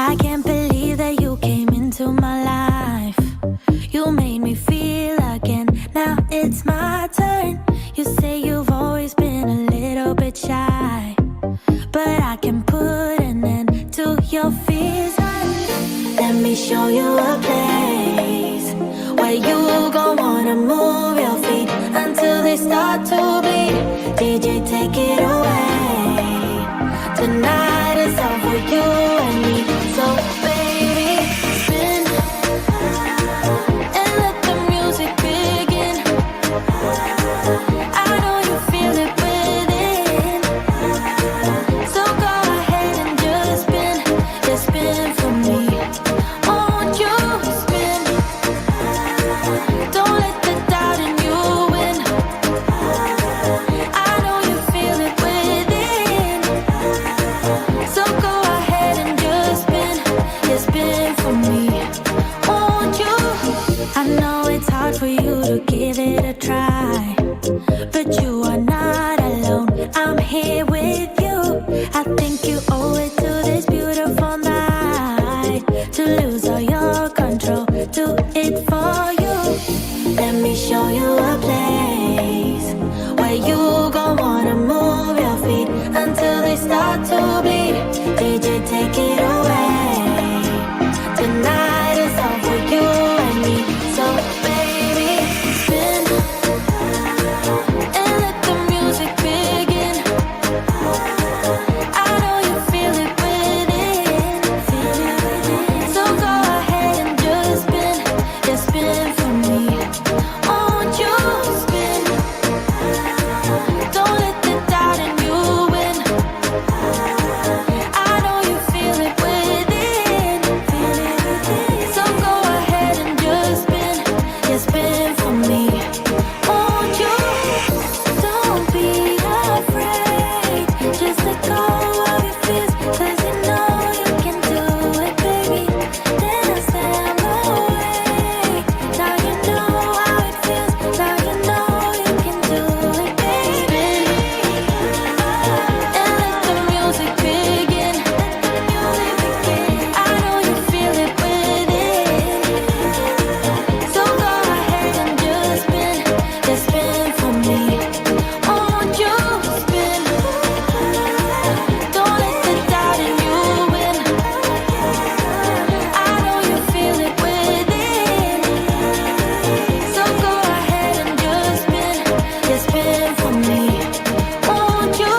I can't believe that you came into my life. You made me feel again, now it's my turn. You say you've always been a little bit shy, but I can put an end to your fears. Let me show you a place where you gon' wanna move your feet until they start to bleed. DJ, take it away. Tonight is all for you and me. So baby, spin and let the music begin. I know you feel it within, so go ahead and just spin for me. Won't you spin? Don't let the doubt in you win. I know you feel it within, so go ahead and just spin for me. Won't you? I know it's hard for you to give it a try, but you are not alone. I'm here with you. I think you owe it to this beautiful night to lose all your control. Do it for you. Let me show you a place where you gon' wanna move your feet until they start to bleed. DJ, take it away. Tonight is all for you and me. So baby, spin and let the music begin. I know you feel it within, so go ahead and just spin for me. Won't you spin? Don't let the doubt in you win. I know you feel it within, so go ahead and just spin for me. Won't you? Don't be afraid, just let go of your fears, 'cause you know you can do it, baby. Dance them away. Now you know how it feels, now you know you can do it, baby. And let the music begin. I know you feel it within, so go ahead and just spin for me. Won't you spin? Don't let the doubt in you win. I know you feel it within, so go ahead and just spin for me. Won't you?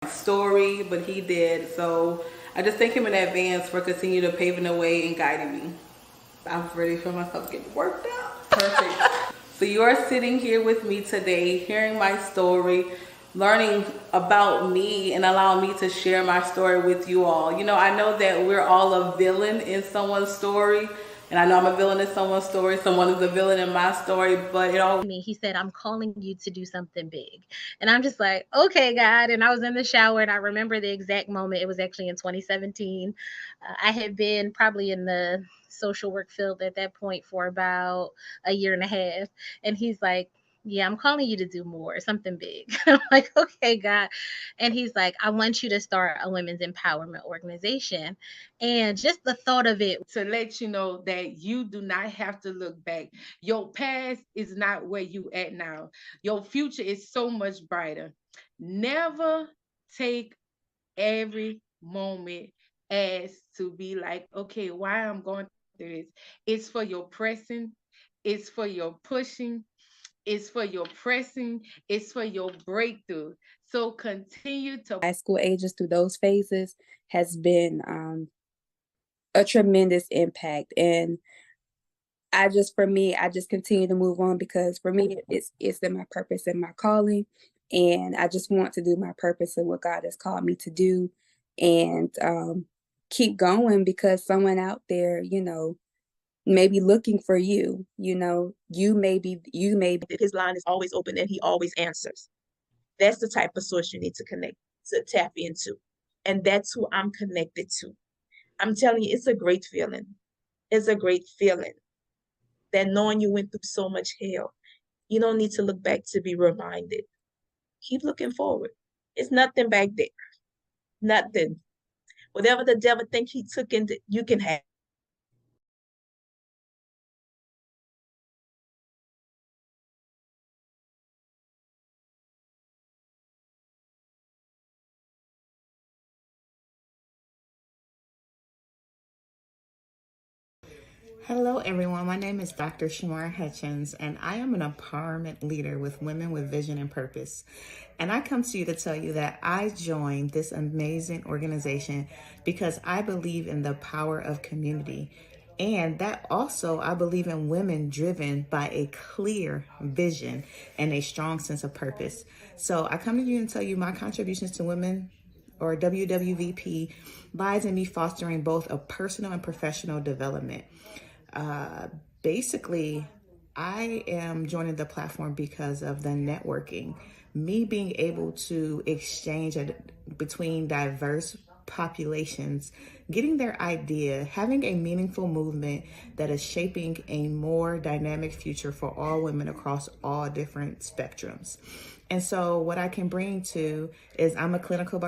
Story, but he did. So I just thank him in advance for continuing to paving the way and guiding me. I'm ready for myself getting worked out. Perfect. So you are sitting here with me today, hearing my story, learning about me, and allowing me to share my story with you all. You know, I know that we're all a villain in someone's story, and I know I'm a villain in someone's story. Someone is a villain in my story, but it all me. He said, I'm calling you to do something big. And I'm just like, okay, God. And I was in the shower and I remember the exact moment. It was actually in 2017. I had been probably in the social work field at that point for about a year and a half. And he's like, yeah, I'm calling you to do more, something big. I'm like, okay, God. And he's like, I want you to start a women's empowerment organization. And just the thought of it, to let you know that you do not have to look back. Your past is not where you at now. Your future is so much brighter. Never take every moment as to be like, okay, why I'm going through this. It's for your pressing, it's for your pushing, it's for your pressing, it's for your breakthrough. So continue to high school ages through those phases has been a tremendous impact. And for me, I just continue to move on because for me, it's in my purpose and my calling. And I just want to do my purpose and what God has called me to do, and keep going, because someone out there, may be looking for you. You may be. His line is always open and he always answers. That's the type of source you need to tap into. And that's who I'm connected to. I'm telling you, it's a great feeling. It's a great feeling that knowing you went through so much hell, you don't need to look back to be reminded. Keep looking forward. It's nothing back there. Nothing. Whatever the devil think he took into, you can have. Hello, everyone. My name is Dr. Shamar Hutchins, and I am an empowerment leader with Women with Vision and Purpose. And I come to you to tell you that I joined this amazing organization because I believe in the power of community. And that also, I believe in women driven by a clear vision and a strong sense of purpose. So I come to you and tell you my contributions to women, or WWVP, lies in me fostering both a personal and professional development. Basically, I am joining the platform because of the networking, me being able to exchange between diverse populations, getting their idea, having a meaningful movement that is shaping a more dynamic future for all women across all different spectrums. And so what I can bring to is I'm a clinical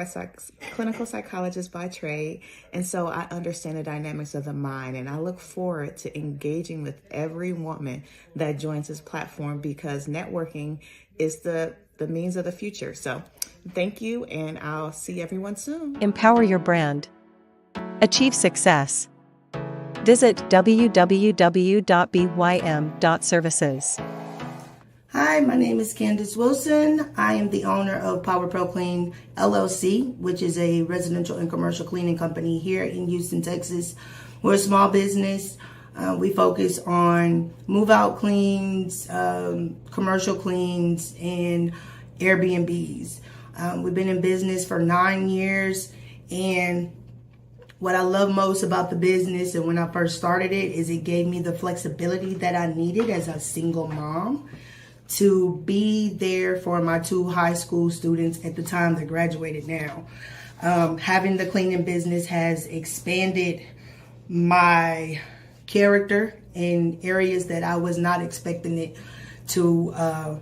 psychologist by trade. And so I understand the dynamics of the mind, and I look forward to engaging with every woman that joins this platform, because networking is the means of the future. So thank you, and I'll see everyone soon. Empower your brand. Achieve success. Visit www.bym.services. Hi, my name is Candace Wilson. I am the owner of Power Pro Clean LLC, which is a residential and commercial cleaning company here in Houston, Texas. We're a small business. We focus on move-out cleans, commercial cleans, and Airbnbs. We've been in business for 9 years, and what I love most about the business, and when I first started it, is it gave me the flexibility that I needed as a single mom to be there for my 2 high school students at the time. that graduated now. Having the cleaning business has expanded my character in areas that I was not expecting it to,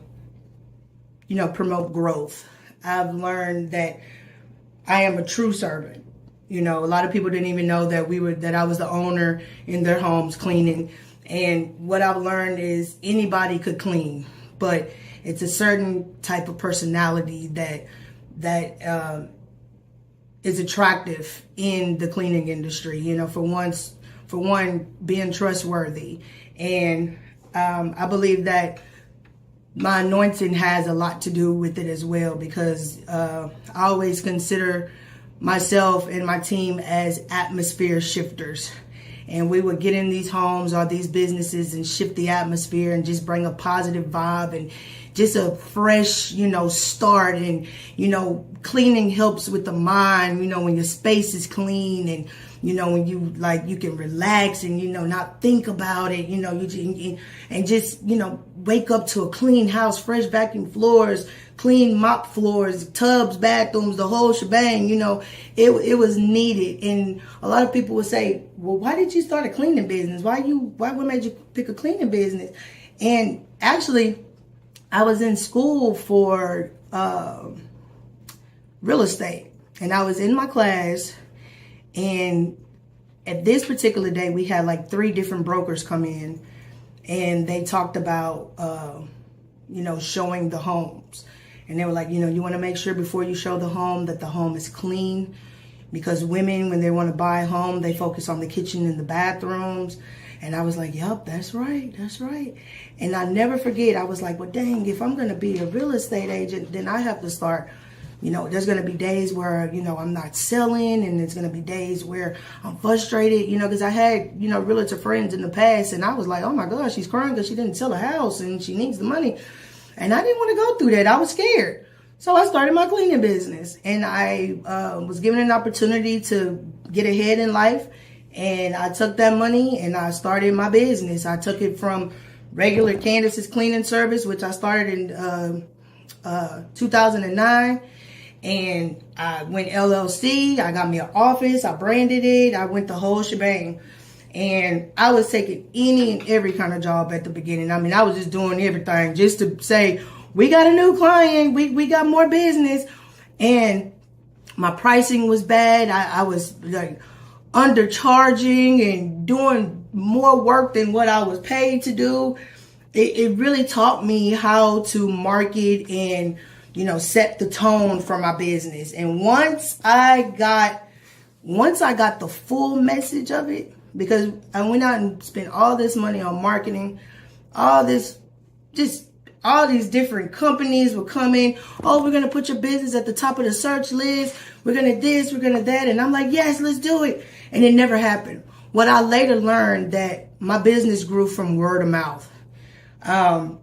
promote growth. I've learned that I am a true servant. A lot of people didn't even know that I was the owner in their homes cleaning. And what I've learned is anybody could clean, but it's a certain type of personality that is attractive in the cleaning industry. For one, being trustworthy, and I believe that my anointing has a lot to do with it as well, because I always consider myself and my team as atmosphere shifters. And we would get in these homes or these businesses and shift the atmosphere and just bring a positive vibe and just a fresh, start. And, cleaning helps with the mind, when your space is clean, and, when you can relax and, not think about it, and just, wake up to a clean house, fresh vacuum floors, clean mop floors, tubs, bathrooms, the whole shebang. It was needed. And a lot of people would say, well, why did you start a cleaning business? What made you pick a cleaning business? And actually, I was in school for real estate, and I was in my class, and at this particular day, we had like 3 different brokers come in, and they talked about, showing the homes. And they were like, you want to make sure before you show the home that the home is clean, because women, when they want to buy a home, they focus on the kitchen and the bathrooms. And I was like, yup, that's right. And I never forget, I was like, well, dang, if I'm going to be a real estate agent, then I have to start, there's going to be days where, I'm not selling, and there's going to be days where I'm frustrated, because I had, realtor friends in the past, and I was like, oh my gosh, she's crying because she didn't sell a house and she needs the money. And I didn't want to go through that. I was scared. So I started my cleaning business, and I was given an opportunity to get ahead in life. And I took that money and I started my business. I took it from regular Candace's cleaning service, which I started in 2009. And I went LLC. I got me an office. I branded it. I went the whole shebang. And I was taking any and every kind of job at the beginning. I mean, I was just doing everything just to say, we got a new client. We got more business. And my pricing was bad. I was like undercharging and doing more work than what I was paid to do. It really taught me how to market and, set the tone for my business. And once I got the full message of it, because I went out and spent all this money on marketing, all these different companies were coming. Oh, we're going to put your business at the top of the search list. We're going to this, we're going to that. And I'm like, yes, let's do it. And it never happened. What I later learned, that my business grew from word of mouth. And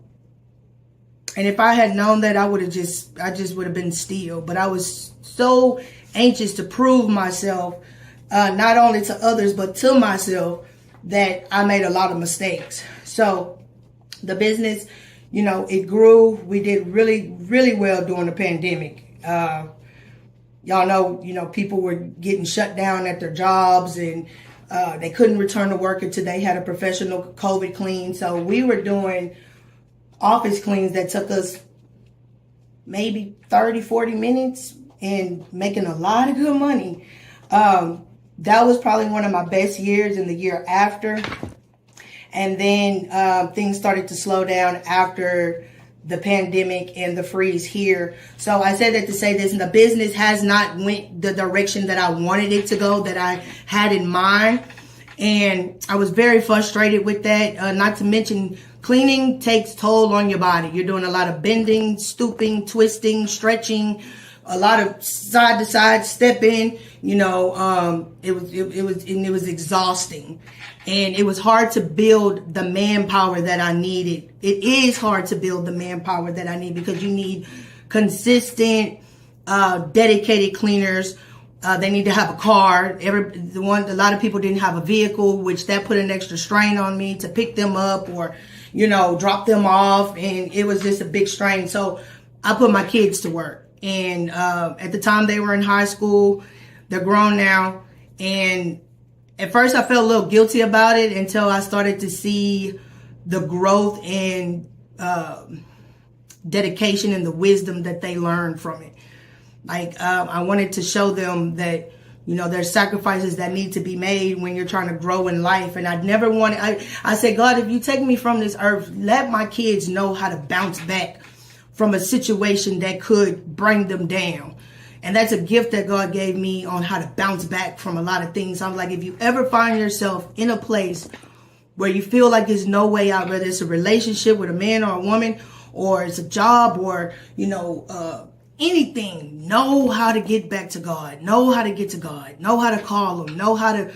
if I had known that, I just would have been still. But I was so anxious to prove myself, not only to others, but to myself, that I made a lot of mistakes. So the business, it grew. We did really, really well during the pandemic. Y'all know, people were getting shut down at their jobs, and they couldn't return to work until they had a professional COVID clean. So we were doing office cleans that took us maybe 30, 40 minutes and making a lot of good money. That was probably one of my best years. In the year after. And then things started to slow down after the pandemic and the freeze here. So I said that to say this, and the business has not went the direction that I wanted it to go, that I had in mind. And I was very frustrated with that. Not to mention, cleaning takes toll on your body. You're doing a lot of bending, stooping, twisting, stretching, a lot of side to side stepping. It was exhausting. And it was hard to build the manpower that I needed. It is hard to build the manpower that I need, because you need consistent, dedicated cleaners. They need to have a car. A lot of people didn't have a vehicle, which that put an extra strain on me to pick them up or, drop them off. And it was just a big strain. So I put my kids to work. And at the time they were in high school. They're grown now. And at first I felt a little guilty about it until I started to see the growth and dedication and the wisdom that they learned from it. Like, I wanted to show them that, there's sacrifices that need to be made when you're trying to grow in life. And I'd never wanted, I said, God, if you take me from this earth, let my kids know how to bounce back from a situation that could bring them down. And that's a gift that God gave me on how to bounce back from a lot of things. I'm like, if you ever find yourself in a place where you feel like there's no way out, whether it's a relationship with a man or a woman, or it's a job, or, anything, know how to get back to God, know how to get to God, know how to call him, know how to,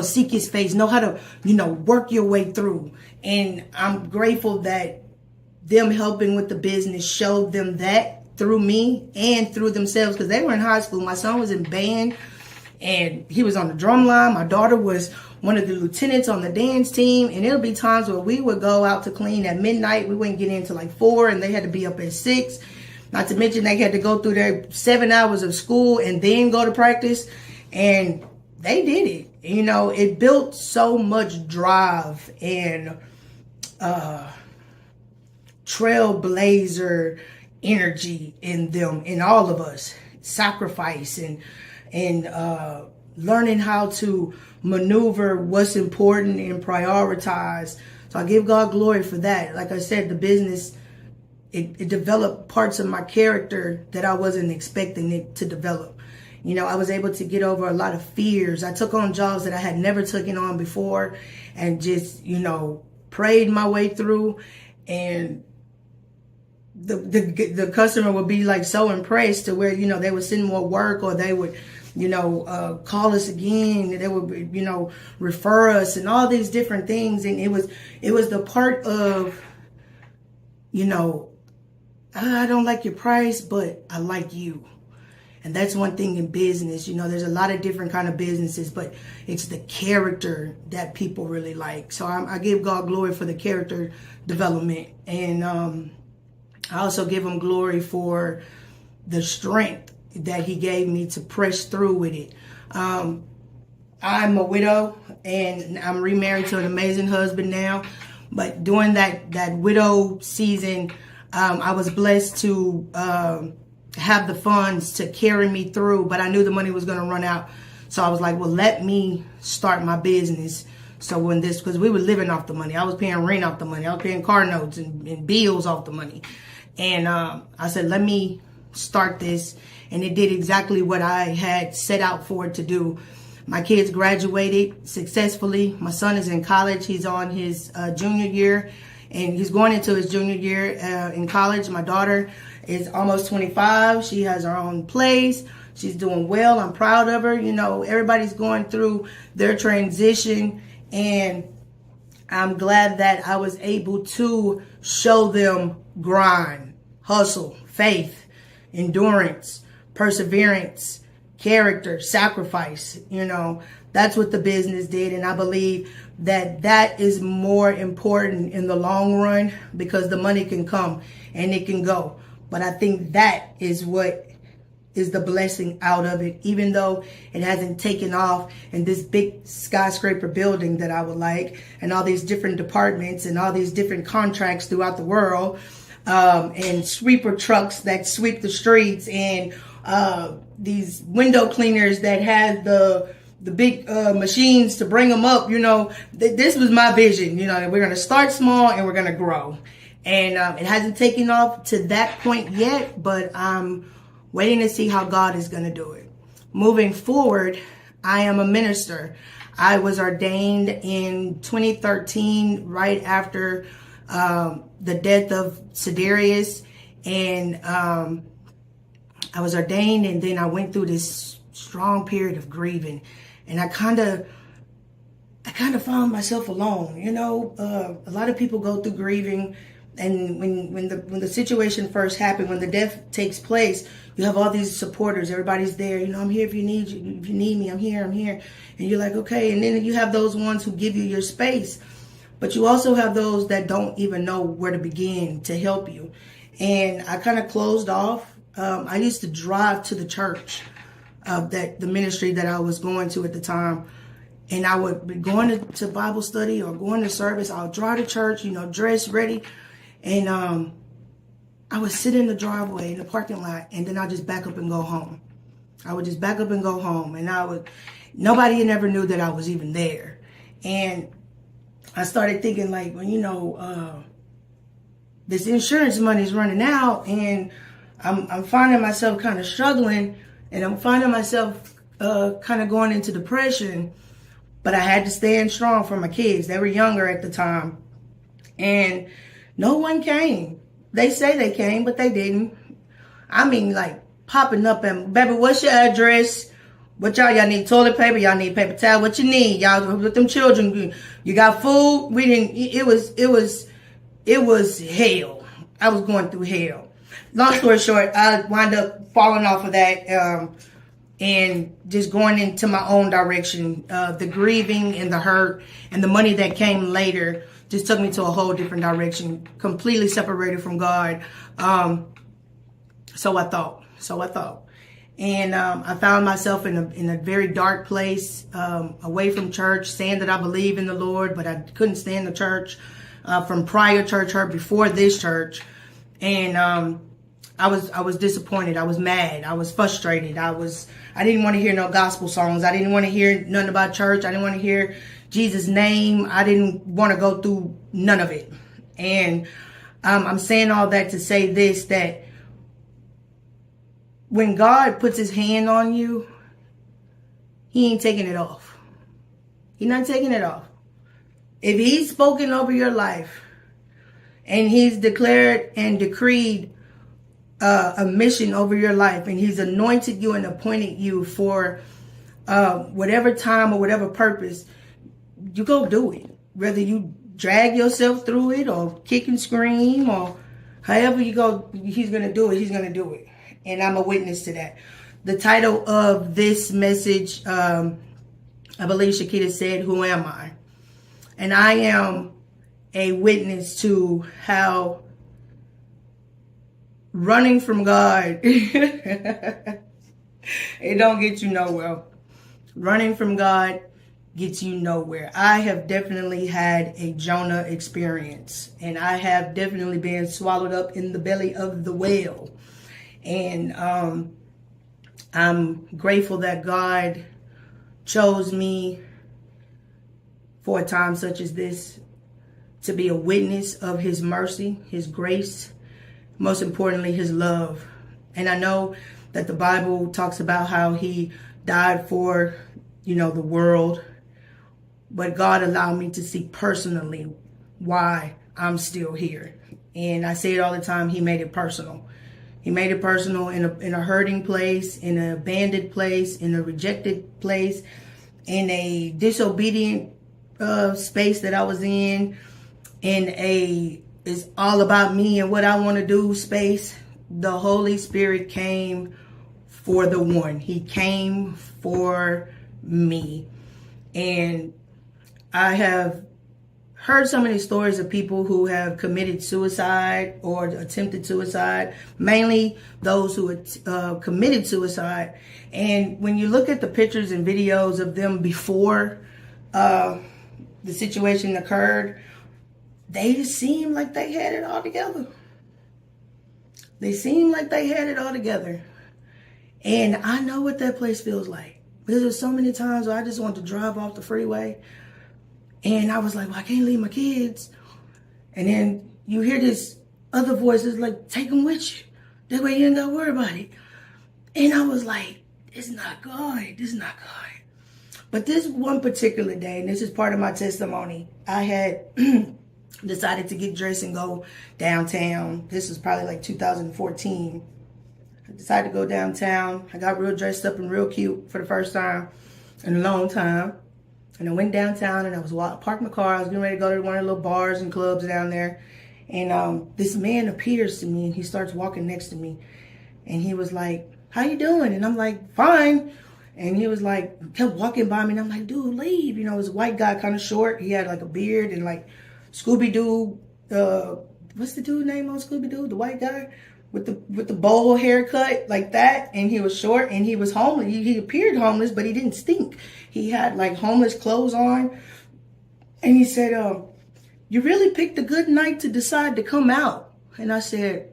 seek his face, know how to, work your way through. And I'm grateful that them helping with the business showed them that through me and through themselves, because they were in high school. My son was in band and he was on the drum line. My daughter was one of the lieutenants on the dance team. And it'll be times where we would go out to clean at midnight. We wouldn't get in till like 4, and they had to be up at 6. Not to mention they had to go through their 7 hours of school and then go to practice. And they did it. It built so much drive and trailblazer energy in them, in all of us. Sacrifice and learning how to maneuver what's important and prioritize. So I give God glory for that. Like I said, the business, it developed parts of my character that I wasn't expecting it to develop. You know, I was able to get over a lot of fears. I took on jobs that I had never taken on before and just, you know, prayed my way through. And the customer would be like so impressed to where, you know, they would send more work, or they would, you know, call us again. They would, you know, refer us and all these different things. And it was the part of, you know, I don't like your price, but I like you. And that's one thing in business. You know, there's a lot of different kind of businesses, but it's the character that people really like. So I give God glory for the character development. And I also give him glory for the strength that he gave me to press through with it. I'm a widow and I'm remarried to an amazing husband now. But during that widow season, I was blessed to have the funds to carry me through, but I knew the money was going to run out. So I was like, well, let me start my business. So when because we were living off the money, I was paying rent off the money, I was paying car notes and bills off the money. And I said, let me start this. And it did exactly what I had set out for it to do. My kids graduated successfully. My son is in college. He's on his junior year, and he's going into his junior year in college. My daughter is almost 25. She has her own place. She's doing well. I'm proud of her. You know, everybody's going through their transition, and I'm glad that I was able to show them grind, hustle, faith, endurance, perseverance, character, sacrifice. You know, that's what the business did. And I believe that that is more important in the long run, because the money can come and it can go. But I think that is what is the blessing out of it, even though it hasn't taken off in this big skyscraper building that I would like, and all these different departments and all these different contracts throughout the world, and sweeper trucks that sweep the streets, and these window cleaners that had the big machines to bring them up. You know, this was my vision. You know, we're going to start small and we're going to grow. And it hasn't taken off to that point yet, but I'm waiting to see how God is going to do it. Moving forward, I am a minister. I was ordained in 2013, right after the death of Cedarius. And I was ordained, and then I went through this strong period of grieving. And I kind of found myself alone. You know, a lot of people go through grieving. And when the situation first happened, when the death takes place, you have all these supporters. Everybody's there. You know, I'm here if you need me. I'm here. And you're like, okay. And then you have those ones who give you your space. But you also have those that don't even know where to begin to help you. And I kind of closed off. I used to drive to the church, the ministry that I was going to at the time. And I would be going to Bible study or going to service. I'll drive to church, you know, dressed, ready. And I would sit in the driveway in the parking lot, and then I'd just back up and go home. I would just back up and go home. And nobody never knew that I was even there. And I started thinking, like, well, you know, this insurance money is running out, and I'm finding myself kind of struggling, and I'm finding myself kind of going into depression. But I had to stand strong for my kids. They were younger at the time. And no one came. They say they came, but they didn't. I mean, like, popping up and, baby, what's your address? What y'all need toilet paper? Y'all need paper towel? What you need? Y'all with them children? You got food? We didn't. It was hell. I was going through hell. Long story short, I wound up falling off of that and just going into my own direction. The grieving and the hurt and the money that came later just took me to a whole different direction, completely separated from God. So I thought. And I found myself in a very dark place, away from church, saying that I believe in the Lord, but I couldn't stand the church. from prior church hurt before this church. And I was disappointed. I was mad. I was frustrated. I didn't want to hear no gospel songs. I didn't want to hear nothing about church. I didn't want to hear Jesus' name. I didn't want to go through none of it. And I'm saying all that to say this, that when God puts his hand on you, he ain't taking it off. He's not taking it off. If he's spoken over your life and he's declared and decreed a mission over your life, and he's anointed you and appointed you for whatever time or whatever purpose, you go do it. Whether you drag yourself through it or kick and scream or however you go, he's going to do it. He's going to do it. And I'm a witness to that. The title of this message, I believe Shakita said, "Who am I?" And I am a witness to how running from God, it don't get you nowhere. Running from God gets you nowhere. I have definitely had a Jonah experience, and I have definitely been swallowed up in the belly of the whale. And I'm grateful that God chose me for a time such as this to be a witness of his mercy, his grace, most importantly, his love. And I know that the Bible talks about how he died for, the world, but God allowed me to see personally why I'm still here. And I say it all the time, he made it personal. He made it personal in a hurting place, in an abandoned place, in a rejected place, in a disobedient space that I was in a "it's all about me and what I want to do" space. The Holy Spirit came for the one. He came for me. And I have heard so many stories of people who have committed suicide or attempted suicide, mainly those who committed suicide. And when you look at the pictures and videos of them before the situation occurred, they just seem like they had it all together. They seem like they had it all together. And I know what that place feels like. Because there's so many times where I just want to drive off the freeway. And I was like, well, I can't leave my kids. And then you hear this other voice that's like, take them with you. That way you ain't got to worry about it. And I was like, it's not God. This is not God. But this one particular day, and this is part of my testimony, I had decided to get dressed and go downtown. This was probably like 2014. I decided to go downtown. I got real dressed up and real cute for the first time in a long time. And I went downtown and I was parked my car. I was getting ready to go to one of the little bars and clubs down there. And this man appears to me and he starts walking next to me. And he was like, how you doing? And I'm like, fine. And he was like, kept walking by me. And I'm like, dude, leave. It was a white guy, kind of short. He had like a beard and like Scooby-Doo. What's the dude name on Scooby-Doo? The white guy with the bowl haircut like that. And he was short and he was homeless. He appeared homeless, but he didn't stink. He had like homeless clothes on. And he said, you really picked a good night to decide to come out. And I said,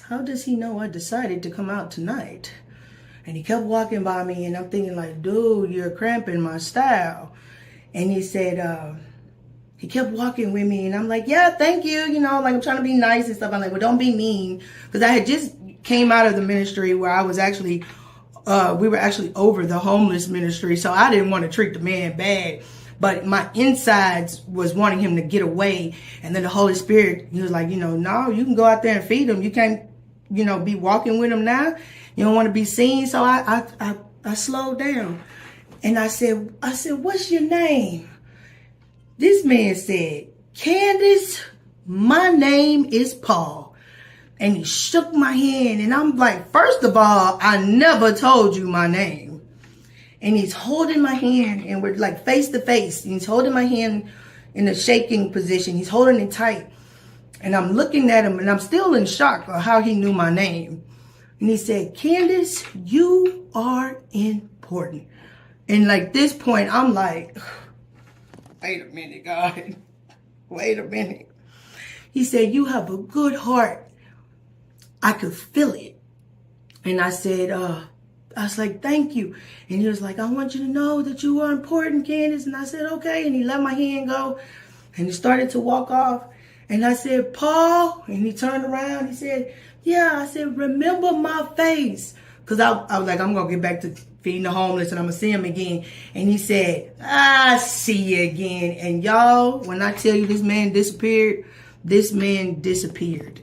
how does he know I decided to come out tonight? And he kept walking by me and I'm thinking like, dude, you're cramping my style. And he said, he kept walking with me and I'm like, yeah, thank you. Like I'm trying to be nice and stuff. I'm like, well, don't be mean. Because I had just came out of the ministry where I was actually, we were actually over the homeless ministry. So I didn't want to treat the man bad. But my insides was wanting him to get away. And then the Holy Spirit, he was like, no, you can go out there and feed him. You can't, be walking with him now. You don't want to be seen. So I slowed down. And I said, what's your name? This man said, Candace, my name is Paul. And he shook my hand. And I'm like, first of all, I never told you my name. And he's holding my hand and we're like face to face. And he's holding my hand in a shaking position. He's holding it tight. And I'm looking at him and I'm still in shock of how he knew my name. And he said, Candace, you are important. And like this point, I'm like, wait a minute, God. wait a minute. He said, you have a good heart. I could feel it. And I said, I was like, thank you. And he was like, I want you to know that you are important, Candace. And I said, okay. And he let my hand go and he started to walk off. And I said, Paul, and he turned around. He said, yeah. I said, remember my face. Because I was like, I'm going to get back to feeding the homeless and I'm going to see him again. And he said, I see you again. And y'all, when I tell you this man disappeared.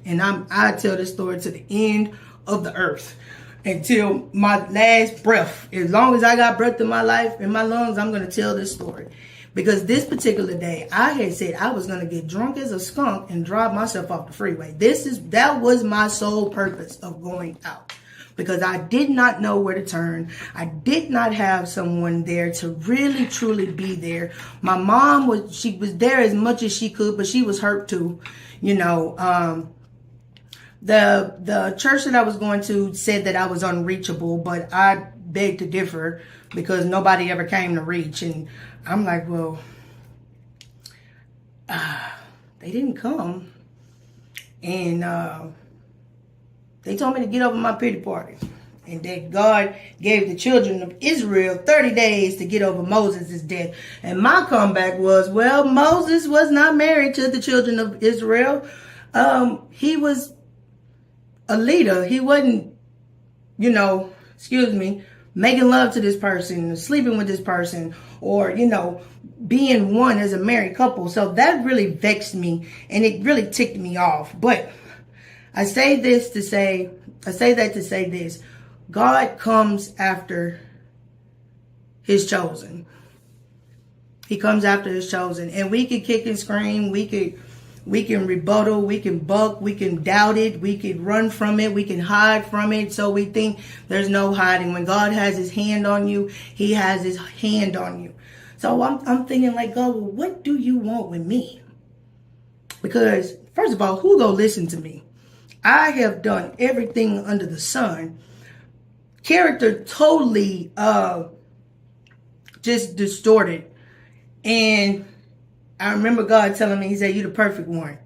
And I tell this story to the end of the earth. Until my last breath. As long as I got breath in my life, in my lungs, I'm going to tell this story. Because this particular day, I had said I was going to get drunk as a skunk and drive myself off the freeway. That was my sole purpose of going out. Because I did not know where to turn. I did not have someone there to really, truly be there. My mom was there as much as she could, but she was hurt too. You know, the church that I was going to said that I was unreachable, but I beg to differ because nobody ever came to reach. And I'm like, well, they didn't come. And they told me to get over my pity party. And that God gave the children of Israel 30 days to get over Moses' death. And my comeback was, well, Moses was not married to the children of Israel. He was a leader. He wasn't, making love to this person, sleeping with this person, or, being one as a married couple. So that really vexed me and it really ticked me off. But I say that to say this. God comes after his chosen. He comes after his chosen. And we can kick and scream. We can rebuttal. We can buck. We can doubt it. We can run from it. We can hide from it. So we think there's no hiding. When God has his hand on you, he has his hand on you. So I'm thinking like, God, well, what do you want with me? Because first of all, who gonna listen to me? I have done everything under the sun. Character totally just distorted. And I remember God telling me, he said, you're the perfect one.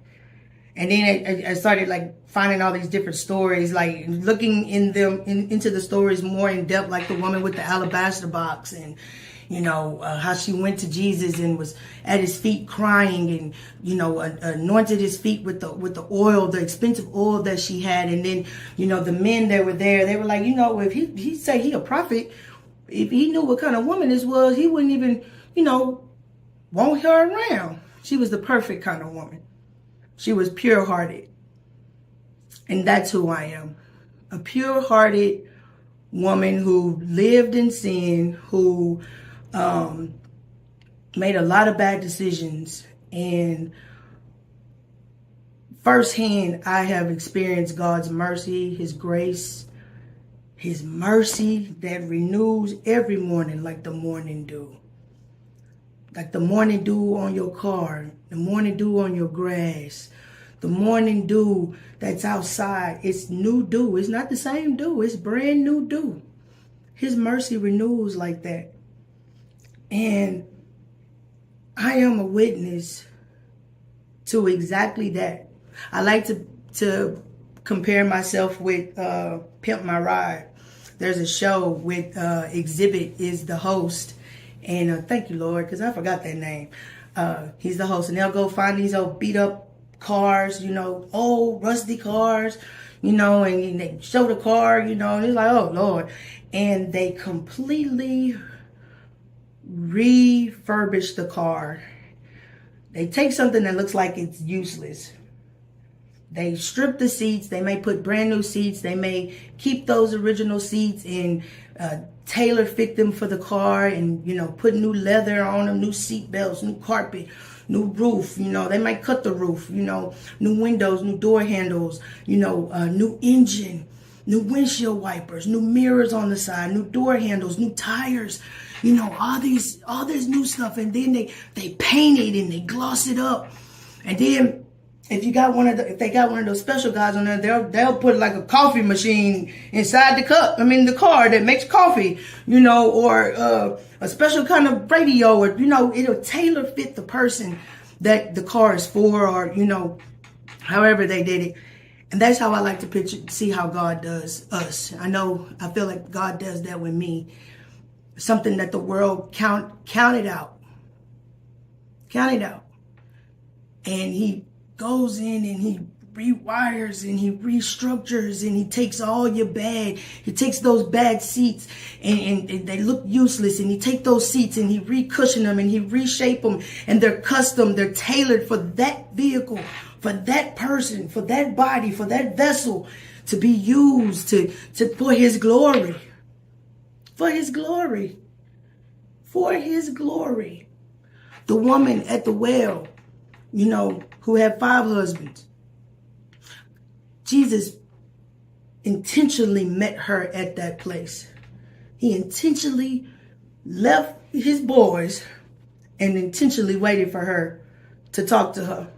And then I started like finding all these different stories, like looking into the stories more in depth, like the woman with the alabaster box and, how she went to Jesus and was at his feet crying and, anointed his feet with the oil, the expensive oil that she had. And then, the men that were there, they were like, if he say he a prophet, if he knew what kind of woman this was, he wouldn't even, want her around. She was the perfect kind of woman. She was pure-hearted. And that's who I am. A pure-hearted woman who lived in sin, who made a lot of bad decisions. And firsthand, I have experienced God's mercy, his grace, his mercy that renews every morning like the morning dew. Like the morning dew on your car, the morning dew on your grass, the morning dew that's outside. It's new dew. It's not the same dew. It's brand new dew. His mercy renews like that. And I am a witness to exactly that. I like to compare myself with Pimp My Ride. There's a show with Exhibit is the host. And thank you, Lord, because I forgot that name. He's the host. And they'll go find these old beat up cars, old rusty cars, and they show the car, and it's like, oh, Lord. And they completely refurbish the car. They take something that looks like it's useless. They strip the seats. They may put brand new seats. They may keep those original seats and tailor fit them for the car and, put new leather on them, new seat belts, new carpet, new roof. They might cut the roof, new windows, new door handles, new engine, new windshield wipers, new mirrors on the side, new door handles, new tires, all this new stuff. And then they paint it and they gloss it up. And then if they got one of those special guys on there, they'll put like a coffee machine inside the car that makes coffee, or a special kind of radio, or it'll tailor fit the person. that the car is for, or, you know, however they did it. And that's how I like to see how God does us. I feel like God does that with me. Something that the world counted out. And he goes in and he rewires and he restructures and he takes he takes those bad seats and they look useless, and he take those seats and he recushion them and he reshape them, and they're custom, they're tailored for that vehicle, for that person, for that body, for that vessel to be used for his glory. For his glory. For his glory. The woman at the well, you know, who had 5 husbands. Jesus intentionally met her at that place. He intentionally left his boys and intentionally waited for her to talk to her.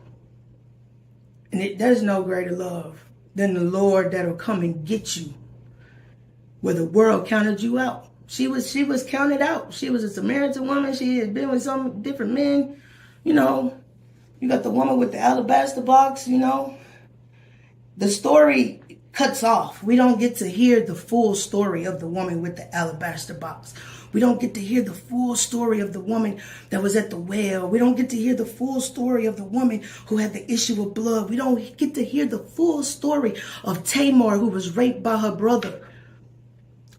And there's no greater love than the Lord that'll come and get you where the world counted you out. She was counted out. She was a Samaritan woman. She had been with some different men. You know, you got the woman with the alabaster box, you know. The story cuts off. We don't get to hear the full story of the woman with the alabaster box. We don't get to hear the full story of the woman that was at the well. We don't get to hear the full story of the woman who had the issue of blood. We don't get to hear the full story of Tamar, who was raped by her brother.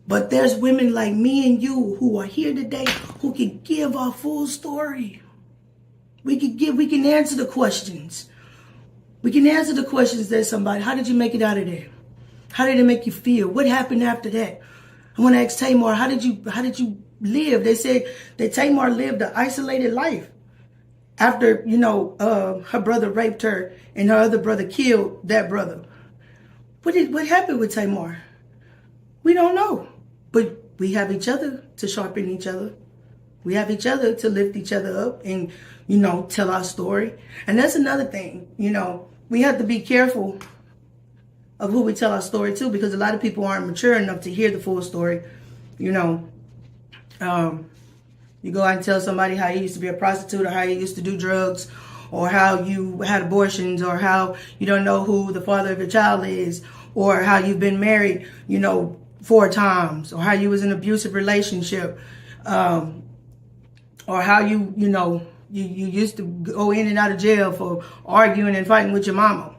But there's women like me and you who are here today who can give our full story. We can answer the questions. We can answer the questions that somebody, how did you make it out of there? How did it make you feel? What happened after that? I want to ask Tamar, how did you live? They said that Tamar lived an isolated life after, you know, her brother raped her and her other brother killed that brother. What happened with Tamar? We don't know. But we have each other to sharpen each other. We have each other to lift each other up and, you know, tell our story. And that's another thing, you know, we have to be careful of who we tell our story to, because a lot of people aren't mature enough to hear the full story. You know, you go out and tell somebody how you used to be a prostitute, or how you used to do drugs, or how you had abortions, or how you don't know who the father of your child is, or how you've been married, you know, 4 times, or how you was in an abusive relationship, or how you used to go in and out of jail for arguing and fighting with your mama.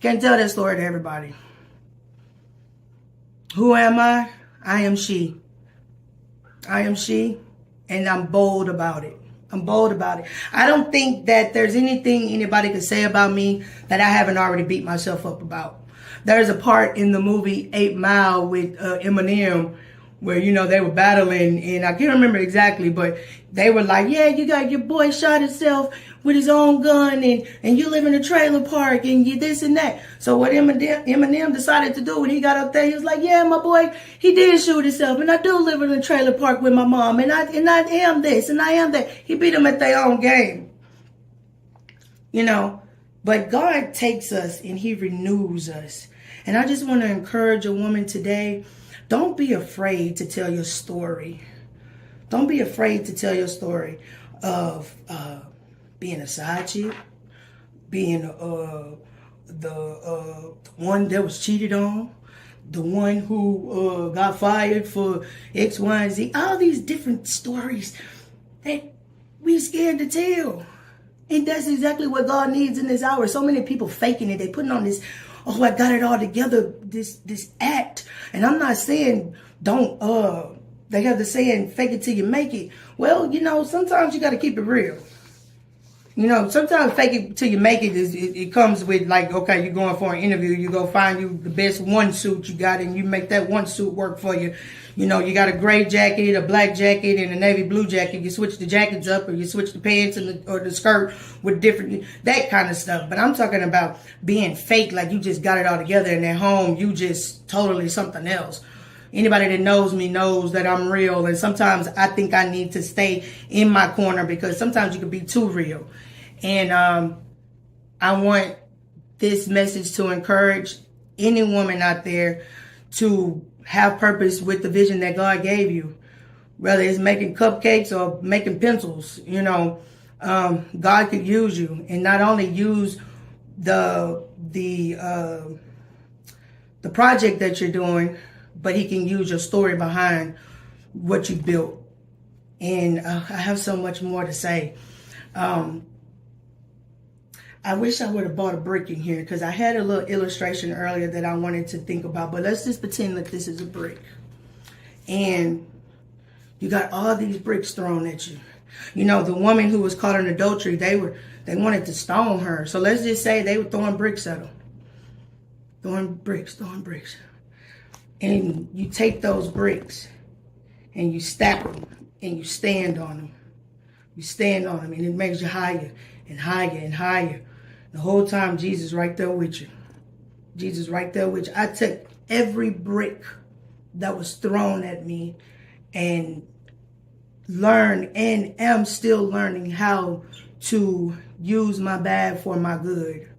Can't tell that story to everybody. Who am I? I am she. I am she, and I'm bold about it. I'm bold about it. I don't think that there's anything anybody could say about me that I haven't already beat myself up about. There's a part in the movie 8 Mile with Eminem where, you know, they were battling, and I can't remember exactly, but they were like, yeah, you got your boy shot himself with his own gun, and you live in a trailer park, and you this and that. So what Eminem decided to do when he got up there, he was like, yeah, my boy, he did shoot himself, and I do live in a trailer park with my mom, and I am this, and I am that. He beat them at their own game. You know, but God takes us and he renews us. And I just want to encourage a woman today, don't be afraid to tell your story. Don't be afraid to tell your story of being a side chick, being the one that was cheated on, the one who got fired for X, Y, and Z. All these different stories that we scared to tell. And that's exactly what God needs in this hour. So many people faking it. They putting on this, oh, I got it all together, this act. And I'm not saying don't, they have the saying, fake it till you make it. Well, you know, sometimes you got to keep it real. You know, sometimes fake it till you make it it comes with like, okay, you're going for an interview. You go find you the best one suit you got and you make that one suit work for you. You know, you got a gray jacket, a black jacket, and a navy blue jacket. You switch the jackets up, or you switch the pants or the skirt with different, that kind of stuff. But I'm talking about being fake, like you just got it all together, and at home you just totally something else. Anybody that knows me knows that I'm real, and sometimes I think I need to stay in my corner because sometimes you can be too real. And I want this message to encourage any woman out there to have purpose with the vision that God gave you, whether it's making cupcakes or making pencils. You know, God could use you, and not only use the project that you're doing, but he can use your story behind what you built. And I have so much more to say. I wish I would have bought a brick in here, because I had a little illustration earlier that I wanted to think about, but let's just pretend that this is a brick. And you got all these bricks thrown at you. You know, the woman who was caught in adultery, they wanted to stone her. So let's just say they were throwing bricks at her. Throwing bricks. And you take those bricks and you stack them and you stand on them. You stand on them, and it makes you higher and higher and higher. The whole time, Jesus right there with you. Jesus right there with you. I took every brick that was thrown at me and learned, and am still learning how to use my bad for my good.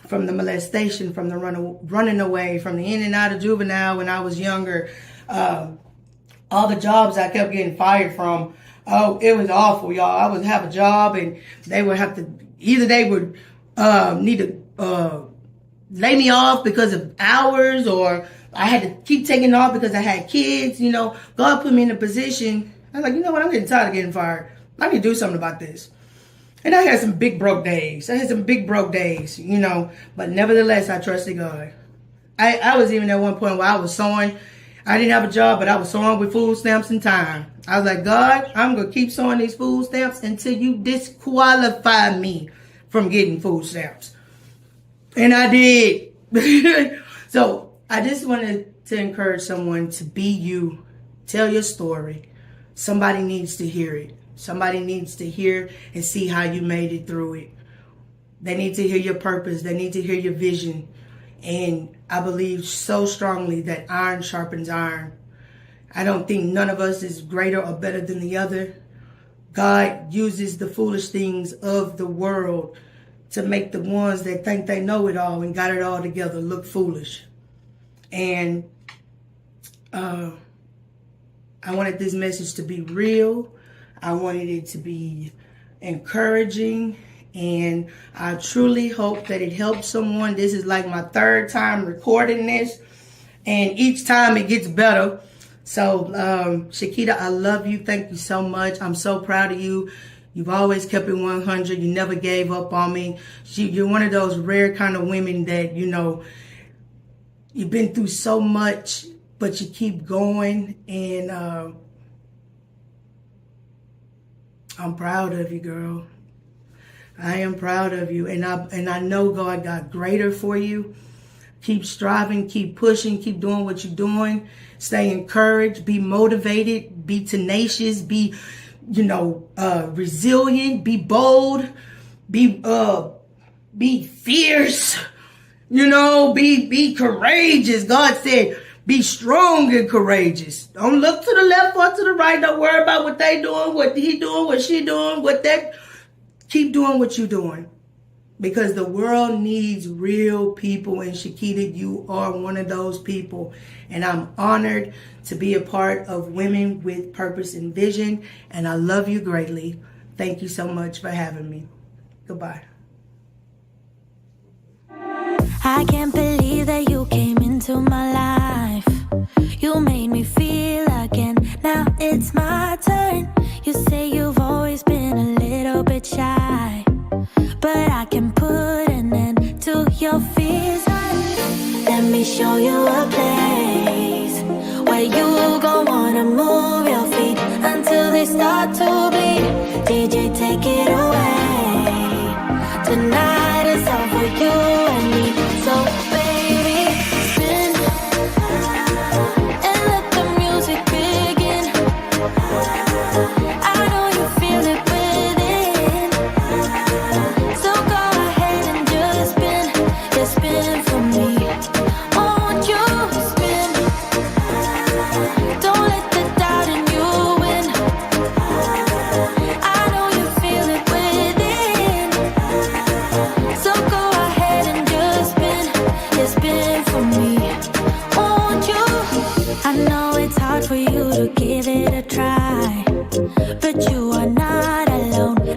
From the molestation, from the running away, from the in and out of juvenile when I was younger, all the jobs I kept getting fired from. Oh, it was awful, y'all. I would have a job, and they would have to, either they would need to lay me off because of hours, or I had to keep taking off because I had kids. You know, God put me in a position. I was like, you know what? I'm getting tired of getting fired. I need to do something about this. And I had some big broke days. You know, but nevertheless, I trusted God. I was even at one point where I was sewing. I didn't have a job, but I was sewing with food stamps and time. I was like, God, I'm going to keep sewing these food stamps until you disqualify me from getting food stamps. And I did. So I just wanted to encourage someone to be you. Tell your story. Somebody needs to hear it. Somebody needs to hear and see how you made it through it. They need to hear your purpose. They need to hear your vision. And I believe so strongly that iron sharpens iron. I don't think none of us is greater or better than the other. God uses the foolish things of the world to make the ones that think they know it all and got it all together look foolish. And I wanted this message to be real. I wanted it to be encouraging. And I truly hope that it helps someone. This is like my third time recording this, and each time it gets better. So, Shakita, I love you. Thank you so much. I'm so proud of you. You've always kept it 100. You never gave up on me. You're one of those rare kind of women that, you know, you've been through so much, but you keep going. And I'm proud of you, girl. I am proud of you. And I know God got greater for you. Keep striving, keep pushing, keep doing what you're doing. Stay encouraged, be motivated, be tenacious, be, resilient, be bold, be fierce, be courageous. God said, be strong and courageous. Don't look to the left or to the right. Don't worry about what they doing, what he doing, what she doing, keep doing what you're doing. Because the world needs real people, and Shakita, you are one of those people. And I'm honored to be a part of Women with Purpose and Vision. And I love you greatly. Thank you so much for having me. Goodbye. I can't believe that you came into my life. You made me feel again. Now it's my turn. You say you've always been a little bit shy, but I can put an end to your fears. Let me show you a place where you gon' wanna move your feet until they start to bleed. DJ, take it away. Tonight is all for you and me. So baby, spin and let the music begin. I know you feel it within. So go ahead and just spin for me. Won't you spin? Don't let the doubt in you win. I know you feel it within. So go ahead and just spin for me. Won't you? I know it's hard for you to give it a try, but you are not alone.